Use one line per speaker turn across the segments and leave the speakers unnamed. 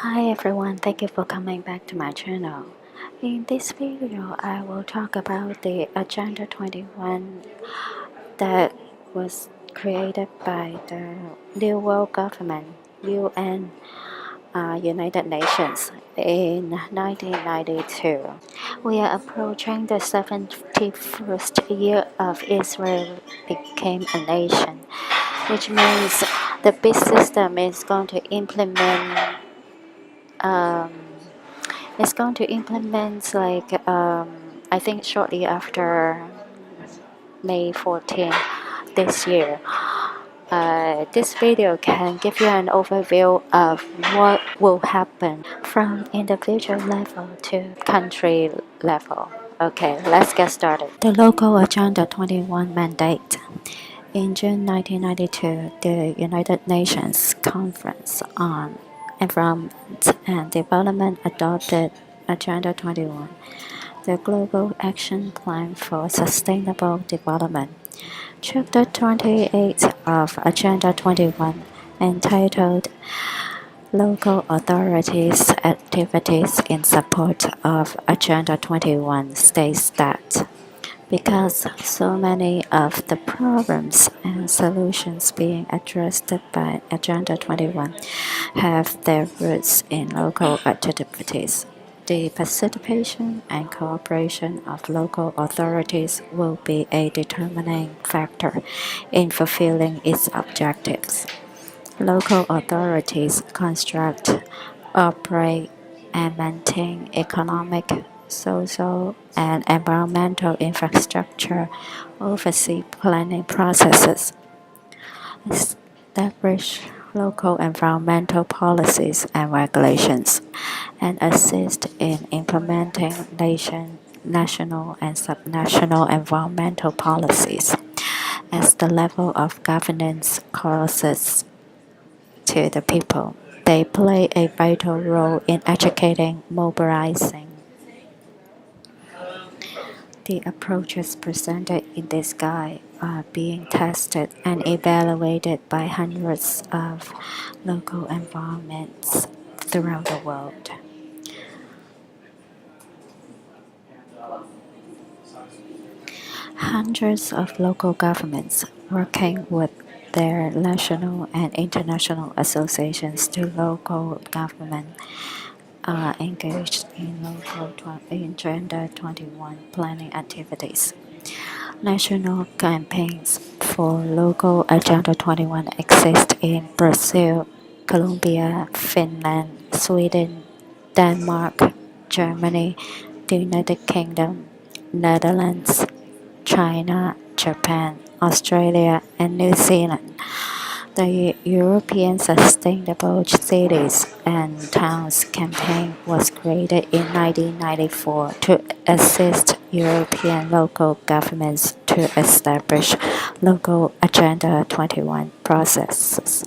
Hi everyone, thank you for coming back to my channel. In this video, I will talk about the Agenda 21 that was created by the New World Government, UN, United Nations, in 1992. We are approaching the 71st year of Israel became a nation, which means the big system is going to implement um, it's going to implement I think shortly after May 14 this year. This video can give you an overview of what will happen from individual level to country level. Okay, let's get started. The local Agenda 21 mandate. In June 1992, the United Nations Conference on Environment and Development adopted Agenda 21, the Global Action Plan for Sustainable Development. Chapter 28 of Agenda 21, entitled Local Authorities' Activities in Support of Agenda 21, states that because so many of the problems and solutions being addressed by Agenda 21 have their roots in local activities, the participation and cooperation of local authorities will be a determining factor in fulfilling its objectives. Local authorities construct, operate, and maintain economic, social, and environmental infrastructure, oversee planning processes, establish local environmental policies and regulations, and assist in implementing national and subnational environmental policies. As the level of governance closest to the people, they play a vital role in educating, mobilizing. The approaches presented in this guide are being tested and evaluated by hundreds of local environments throughout the world. Hundreds of local governments working with their national and international associations to local government are engaged in Agenda 21 planning activities. National campaigns for local Agenda 21 exist in Brazil, Colombia, Finland, Sweden, Denmark, Germany, the United Kingdom, Netherlands, China, Japan, Australia, and New Zealand. The European Sustainable Cities and Towns campaign was created in 1994 to assist European local governments to establish local Agenda 21 processes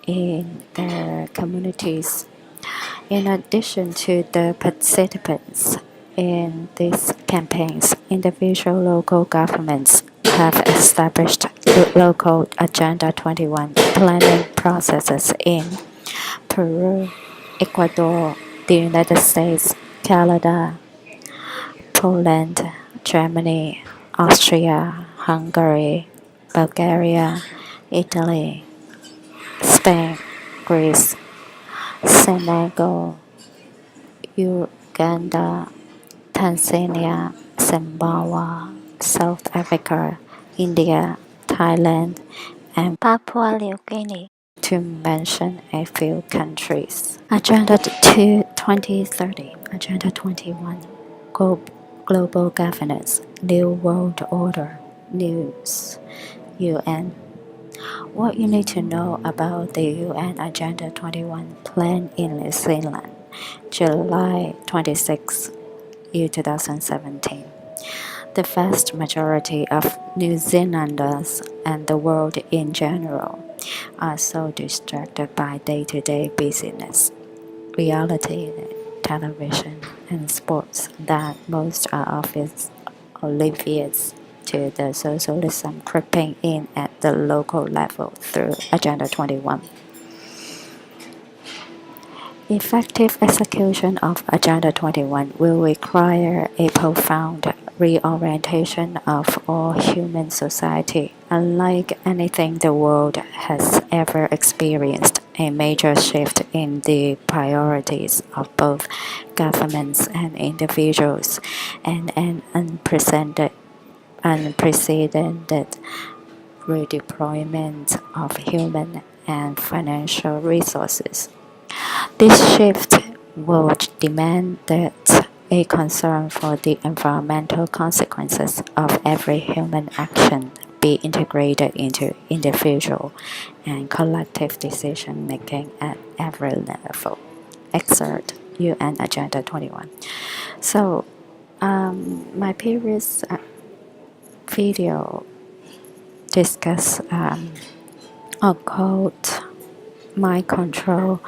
in their communities. In addition to the participants in these campaigns, individual local governments have established local Agenda 21 planning processes in Peru, Ecuador, the United States, Canada, Poland, Germany, Austria, Hungary, Bulgaria, Italy, Spain, Greece, Senegal, Uganda, Tanzania, Zimbabwe, South Africa, India, Thailand, and Papua New Guinea, to mention a few countries. Agenda 2030, Agenda 21, Global Governance, New World Order, News, UN. What you need to know about the UN Agenda 21 plan in New Zealand, July 26, 2017. The vast majority of New Zealanders and the world in general are so distracted by day-to-day busyness, reality television, and sports that most are obvious oblivious to the socialism creeping in at the local level through Agenda 21. Effective execution of Agenda 21 will require a profound reorientation of all human society. Unlike anything the world has ever experienced, a major shift in the priorities of both governments and individuals, and an unprecedented redeployment of human and financial resources. This shift would demand that a concern for the environmental consequences of every human action be integrated into individual and collective decision making at every level. Excerpt UN Agenda 21. So, my previous video discuss or called mind control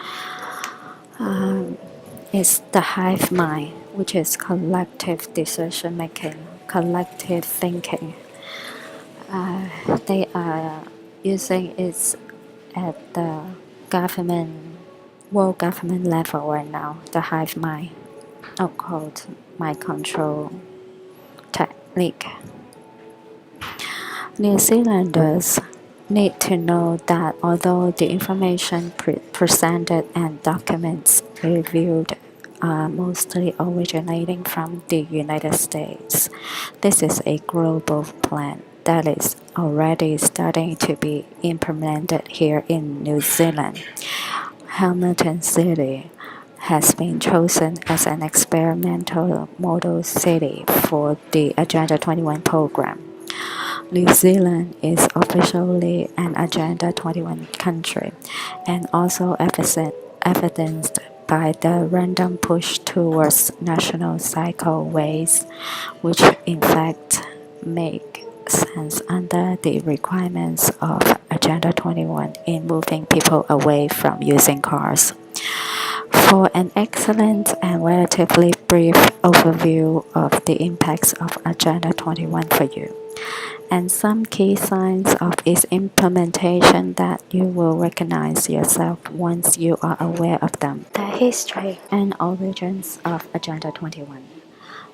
is the hive mind, which is collective decision making, collective thinking. They are using it at the government, world government level right now, the hive mind, or called mind control technique. New Zealanders need to know that although the information presented and documents reviewed are mostly originating from the United States, this is a global plan that is already starting to be implemented here in New Zealand. Hamilton City has been chosen as an experimental model city for the Agenda 21 program. New Zealand is officially an Agenda 21 country and also evidenced by the random push towards national cycleways, which in fact make sense under the requirements of Agenda 21 in moving people away from using cars. For an excellent and relatively brief overview of the impacts of Agenda 21 for you, and some key signs of its implementation that you will recognize yourself once you are aware of them. The history and origins of Agenda 21.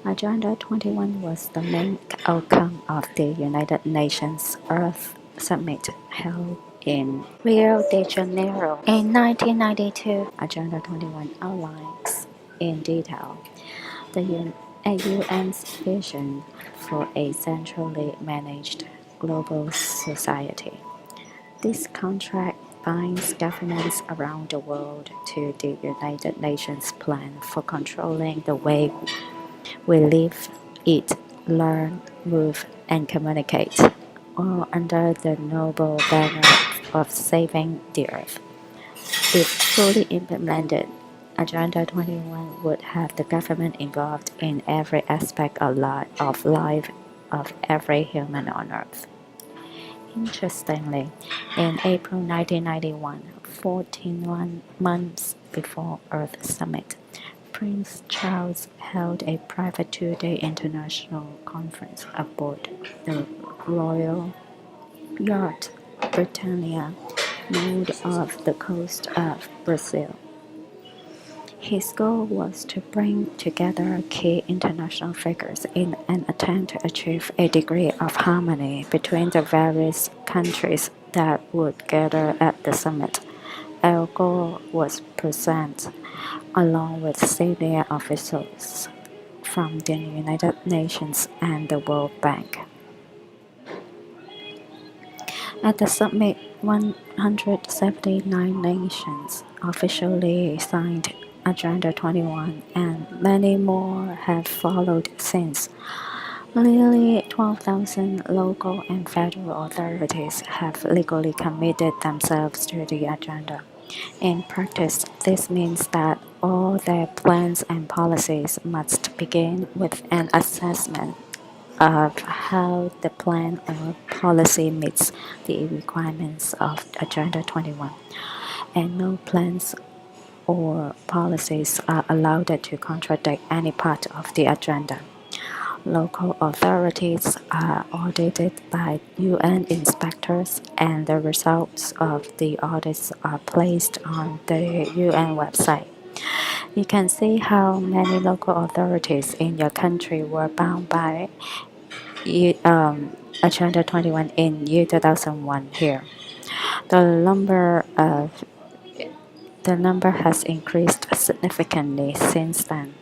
Agenda 21 was the main outcome of the United Nations Earth Summit held in Rio de Janeiro in 1992. Agenda 21 outlines in detail the UN's vision for a centrally managed global society. This contract binds governments around the world to the United Nations plan for controlling the way we live, eat, learn, move, and communicate, all under the noble banner of saving the earth. If fully implemented, Agenda 21 would have the government involved in every aspect of life of every human on Earth. Interestingly, in April 1991, 14 months before Earth Summit, Prince Charles held a private two-day international conference aboard the Royal Yacht Britannia, moored off the coast of Brazil. His goal was to bring together key international figures in an attempt to achieve a degree of harmony between the various countries that would gather at the summit. Al Gore was present, along with senior officials from the United Nations and the World Bank. At the summit, 179 nations officially signed Agenda 21, and many more have followed since. Nearly 12,000 local and federal authorities have legally committed themselves to the agenda. In practice, this means that all their plans and policies must begin with an assessment of how the plan or policy meets the requirements of Agenda 21, and no plans or policies are allowed to contradict any part of the agenda. Local authorities are audited by UN inspectors, and the results of the audits are placed on the UN website. You can see how many local authorities in your country were bound by Agenda 21 in year 2001 here. The number of the number has increased significantly since then.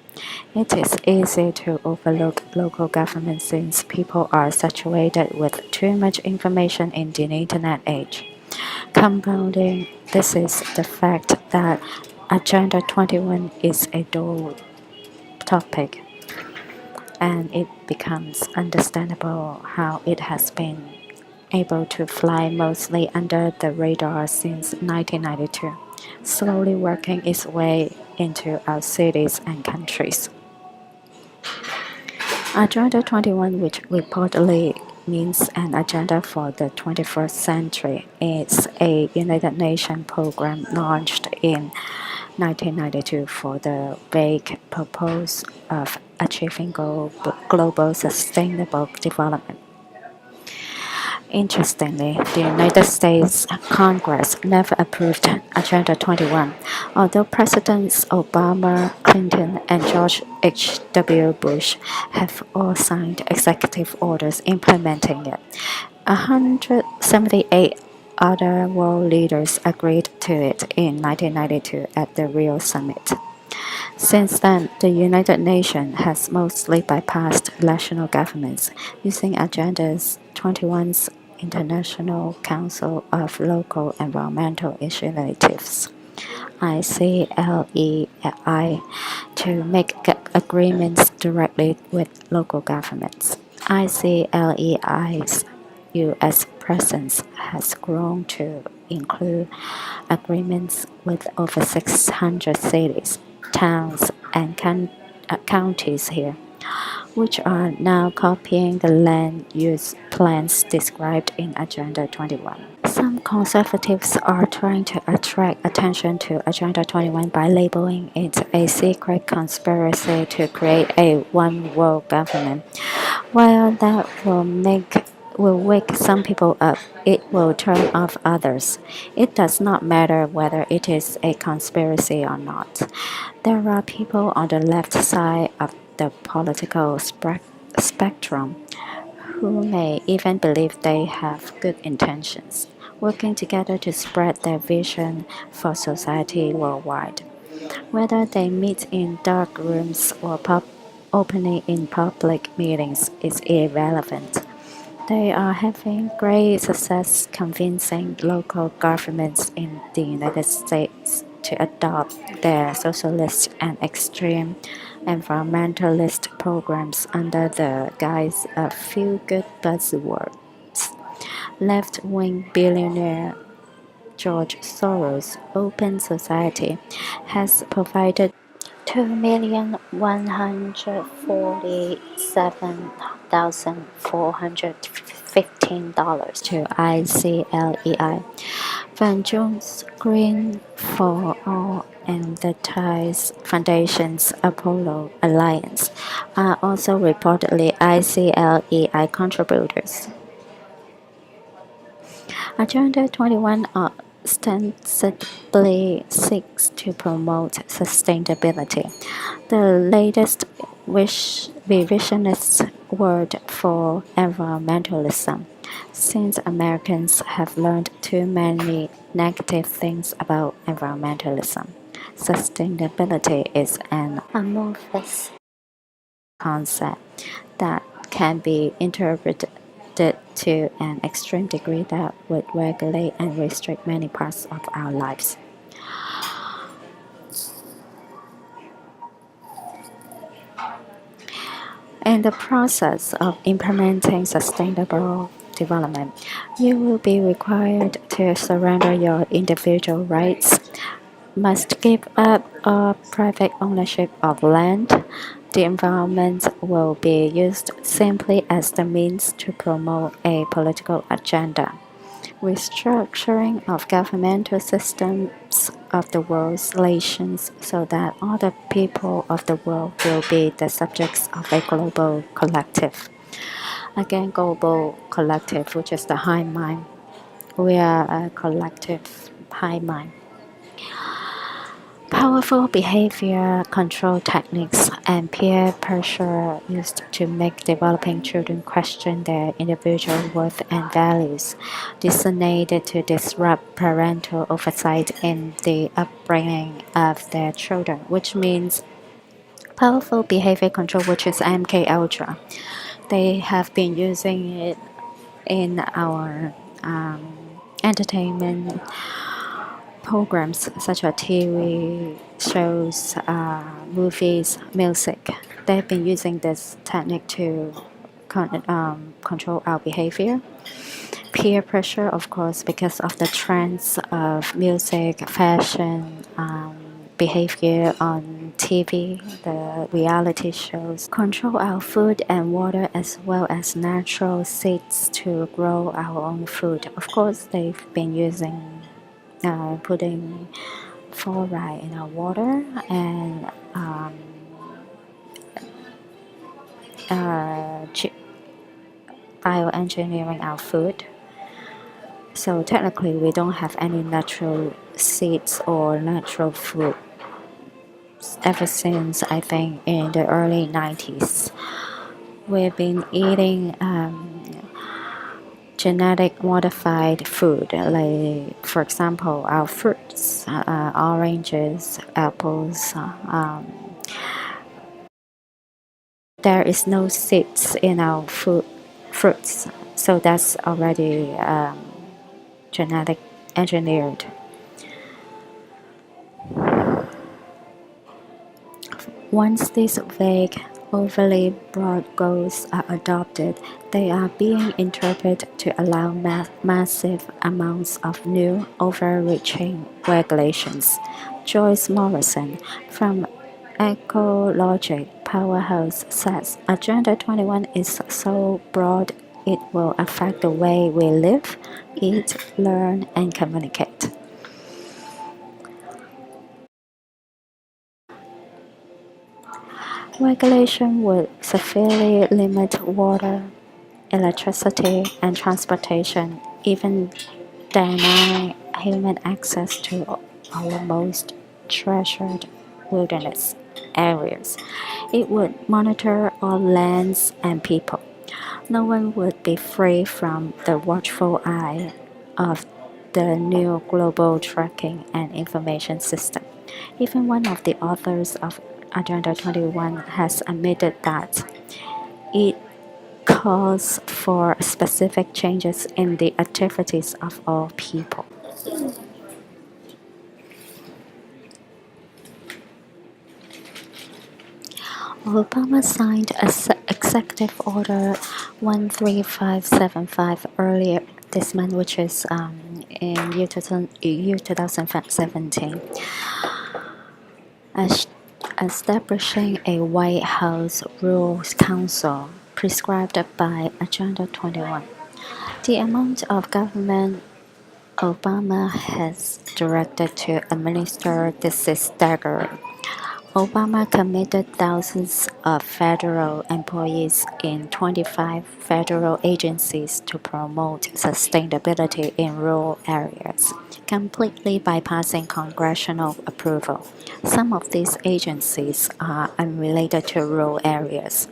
It is easy to overlook local government since people are saturated with too much information in the internet age. Compounding this is the fact that Agenda 21 is a dual topic, and it becomes understandable how it has been able to fly mostly under the radar since 1992, slowly working its way into our cities and countries. Agenda 21, which reportedly means an agenda for the 21st century, is a United Nations program launched in 1992 for the vague purpose of achieving global sustainable development. Interestingly, the United States Congress never approved Agenda 21, although Presidents Obama, Clinton, and George H.W. Bush have all signed executive orders implementing it. 178 other world leaders agreed to it in 1992 at the Rio Summit. Since then, the United Nations has mostly bypassed national governments, using Agendas 21's International Council of Local Environmental Initiatives (ICLEI) to make agreements directly with local governments. ICLEI's U.S. presence has grown to include agreements with over 600 cities, towns, and counties here, which are now copying the land use plans described in Agenda 21. Some conservatives are trying to attract attention to Agenda 21 by labeling it a secret conspiracy to create a one world government. While that will wake some people up, it will turn off others. It does not matter whether it is a conspiracy or not. There are people on the left side of the political spectrum who may even believe they have good intentions, working together to spread their vision for society worldwide. Whether they meet in dark rooms or openly in public meetings is irrelevant. They are having great success convincing local governments in the United States to adopt their socialist and extreme environmentalist programs under the guise of feel-good buzzwords. Left-wing billionaire George Soros' Open Society has provided $2,147,415 to ICLEI. Van Jones Green for All and the Ties Foundation's Apollo Alliance are also reportedly ICLEI contributors. Agenda 21 ostensibly seeks to promote sustainability, the latest revisionist word for environmentalism, since Americans have learned too many negative things about environmentalism. Sustainability is an amorphous concept that can be interpreted to an extreme degree that would regulate and restrict many parts of our lives. In the process of implementing sustainable development, you will be required to surrender your individual rights, must give up all private ownership of land. The environment will be used simply as the means to promote a political agenda. Restructuring of governmental systems of the world's nations so that all the people of the world will be the subjects of a global collective. Again, global collective, which is the high mind. We are a collective high mind. Powerful behavior control techniques and peer pressure used to make developing children question their individual worth and values, designed to disrupt parental oversight in the upbringing of their children, which means powerful behavior control, which is MK Ultra. They have been using it in our entertainment programs such as TV shows, movies, music. They've been using this technique to control our behavior. Peer pressure, of course, because of the trends of music, fashion, behavior on TV, the reality shows. Control our food and water as well as natural seeds to grow our own food. Of course, they've been using putting fluoride in our water and uh, bioengineering our food. So technically, we don't have any natural seeds or natural food ever since I think in the early 90s. We've been eating genetic modified food, like for example, our fruits, oranges, apples. There is no seeds in our fruits, so that's already genetic engineered. Once these vague, overly broad goals are adopted, they are being interpreted to allow massive amounts of new, overreaching regulations. Joyce Morrison from Ecologic Powerhouse says Agenda 21 is so broad it will affect the way we live, eat, learn, and communicate. Regulation would severely limit water, electricity, and transportation, even deny human access to our most treasured wilderness areas. It would monitor all lands and people. No one would be free from the watchful eye of the new global tracking and information system. Even one of the authors of Agenda 21 has admitted that it calls for specific changes in the activities of all people. Obama signed Executive Order 13575 earlier this month, which is in year 2017, establishing a White House Rules Council prescribed by Agenda 21. The amount of government Obama has directed to administer this is staggering. Obama committed thousands of federal employees in 25 federal agencies to promote sustainability in rural areas, completely bypassing congressional approval. Some of these agencies are unrelated to rural areas.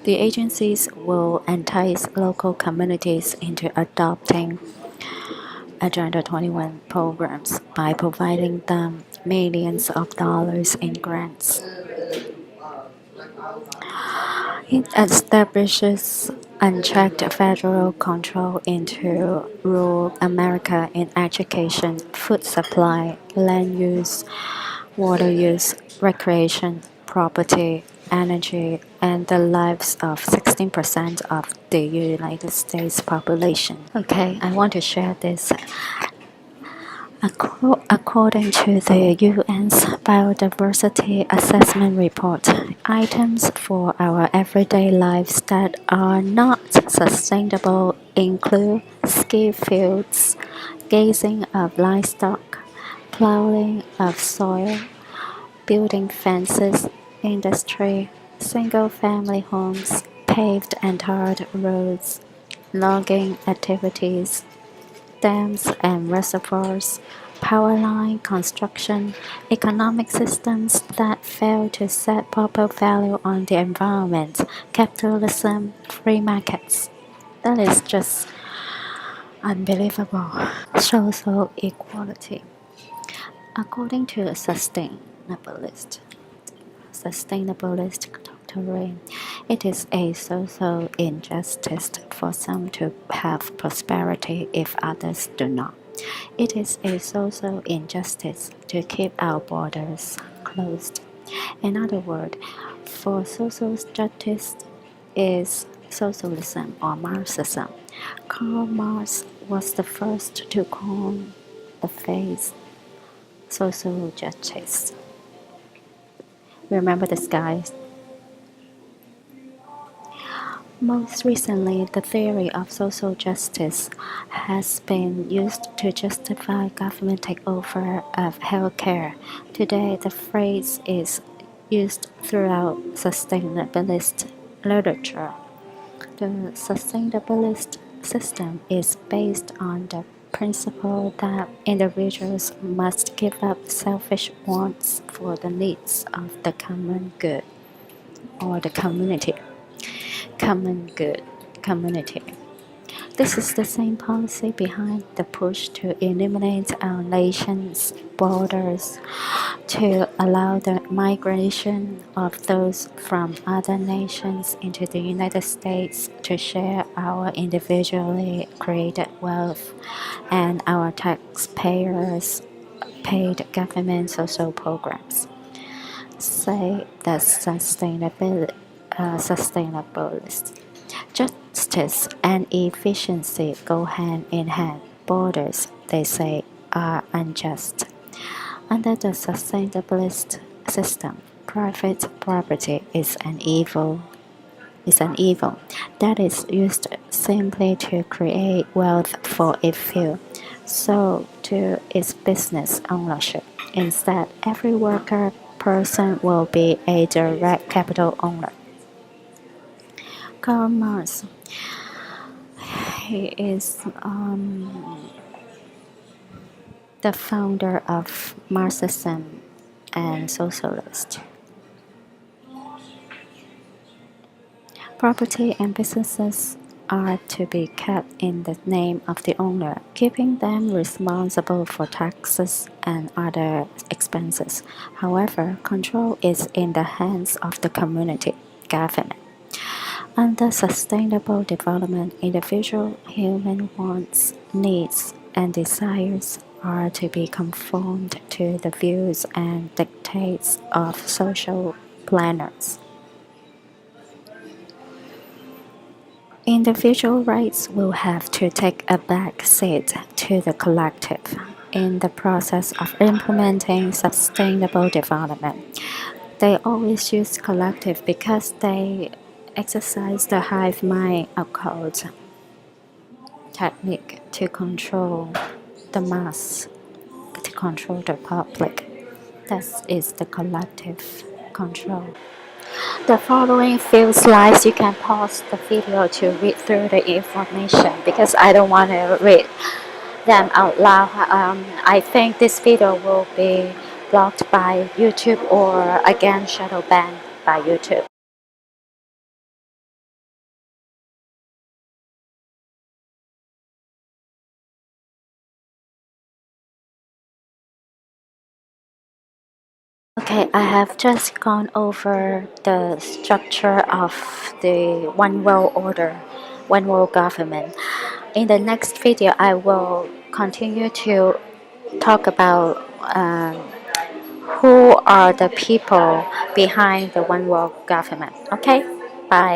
The agencies will entice local communities into adopting Agenda 21 programs by providing them millions of dollars in grants. It establishes unchecked federal control into rural America in education, food supply, land use, water use, recreation, property, energy, and the lives of 16% of the United States population. Okay, I want to share this. According to the UN's Biodiversity Assessment Report, items for our everyday lives that are not sustainable include ski fields, grazing of livestock, plowing of soil, building fences, industry, single-family homes, paved and tarred roads, logging activities, dams and reservoirs, power line construction, economic systems that fail to set proper value on the environment, capitalism, free markets. That is just unbelievable. Social equality. According to a sustainabilist doctrine, it is a social injustice for some to have prosperity if others do not. It is a social injustice to keep our borders closed. In other words, for social justice is socialism or Marxism. Karl Marx was the first to coin the phrase social justice. Remember this, guys? Most recently, the theory of social justice has been used to justify government takeover of healthcare. Today, the phrase is used throughout sustainabilist literature. The sustainabilist system is based on the principle that individuals must give up selfish wants for the needs of the common good or the community. Common good community. This is the same policy behind the push to eliminate our nation's borders to allow the migration of those from other nations into the United States to share our individually created wealth and our taxpayers paid government social programs. Say the sustainabilist. Justice and efficiency go hand in hand. Borders, they say, are unjust. Under the sustainabilist system, private property is an evil. That is used simply to create wealth for a few. So to its business ownership. Instead, every worker person will be a direct capital owner. Karl Marx, he is the founder of Marxism and socialist. Property and businesses are to be kept in the name of the owner, keeping them responsible for taxes and other expenses. However, control is in the hands of the community government. Under sustainable development, individual human wants, needs, and desires are to be conformed to the views and dictates of social planners. Individual rights will have to take a back seat to the collective in the process of implementing sustainable development. They always use collective because they exercise the hive mind occult technique to control the mass, to control the public. That is the collective control. The following few slides, you can pause the video to read through the information because I don't want to read them out loud. I think this video will be blocked by YouTube or again shadow banned by YouTube. Okay, I have just gone over the structure of the one world order, one world government. In the next video, I will continue to talk about who are the people behind the one world government. Okay, bye.